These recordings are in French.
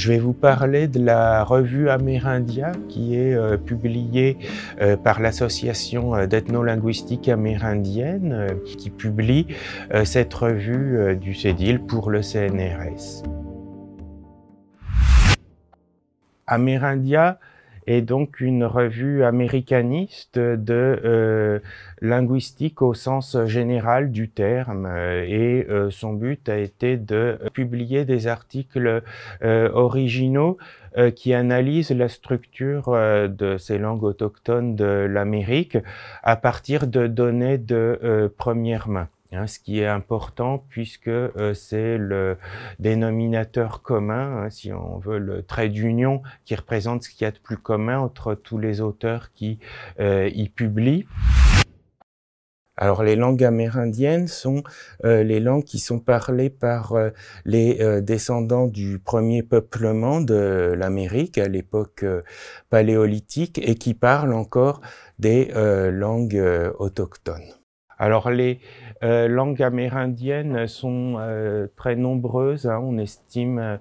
Je vais vous parler de la revue Amerindia qui est publiée par l'Association d'ethnolinguistique amérindienne qui publie cette revue du CEDIL pour le CNRS. Amerindia est donc une revue américaniste de linguistique au sens général du terme et son but a été de publier des articles originaux qui analysent la structure de ces langues autochtones de l'Amérique à partir de données de première main. Ce qui est important puisque c'est le dénominateur commun, si on veut, le trait d'union qui représente ce qu'il y a de plus commun entre tous les auteurs qui y publient. Alors les langues amérindiennes sont les langues qui sont parlées par les descendants du premier peuplement de l'Amérique à l'époque paléolithique et qui parlent encore des langues autochtones. Alors les langues amérindiennes sont très nombreuses, on estime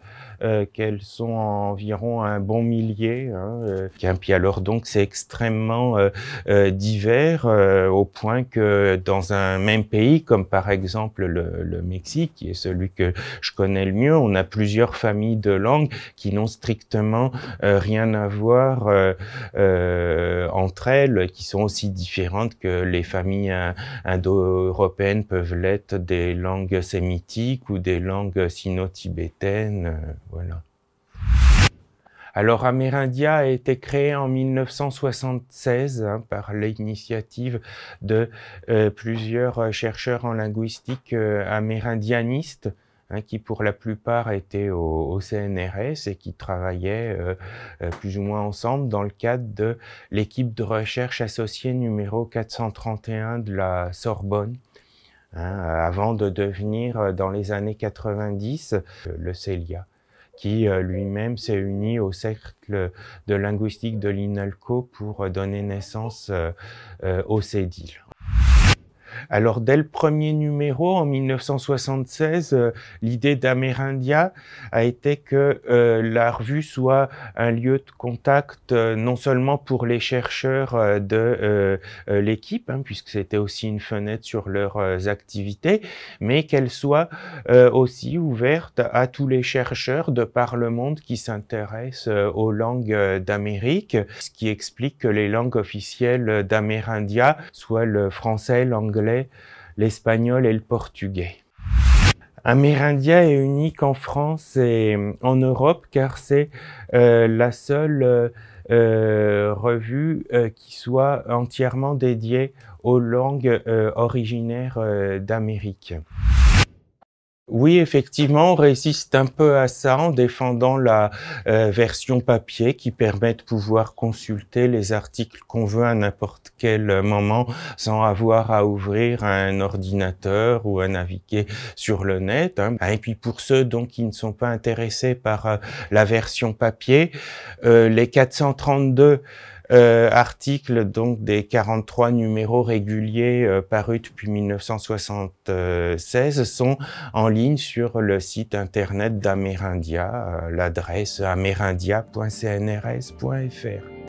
qu'elles sont environ un bon millier. Puis alors donc c'est extrêmement divers au point que dans un même pays, comme par exemple le Mexique, qui est celui que je connais le mieux, on a plusieurs familles de langues qui n'ont strictement rien à voir entre elles, qui sont aussi différentes que les familles indo-européennes peuvent l'être des langues sémitiques ou des langues sino-tibétaines, voilà. Alors Amerindia a été créé en 1976 par l'initiative de plusieurs chercheurs en linguistique amérindianistes qui pour la plupart étaient au CNRS et qui travaillaient plus ou moins ensemble dans le cadre de l'équipe de recherche associée numéro 431 de la Sorbonne. Avant de devenir, dans les années 90, le CELIA, qui lui-même s'est uni au cercle de linguistique de l'INALCO pour donner naissance au CEDIL. Alors dès le premier numéro, en 1976, l'idée d'Amerindia a été que la revue soit un lieu de contact non seulement pour les chercheurs de l'équipe, puisque c'était aussi une fenêtre sur leurs activités, mais qu'elle soit aussi ouverte à tous les chercheurs de par le monde qui s'intéressent aux langues d'Amérique, ce qui explique que les langues officielles d'Amerindia soient le français, l'anglais, l'espagnol et le portugais. Amerindia est unique en France et en Europe car c'est la seule revue qui soit entièrement dédiée aux langues originaires d'Amérique. Oui, effectivement, on résiste un peu à ça en défendant la version papier qui permet de pouvoir consulter les articles qu'on veut à n'importe quel moment sans avoir à ouvrir un ordinateur ou à naviguer sur le net. Et puis pour ceux donc qui ne sont pas intéressés par la version papier, les 432 articles donc des 43 numéros réguliers parus depuis 1976 sont en ligne sur le site internet d'Amerindia, l'adresse amerindia.cnrs.fr.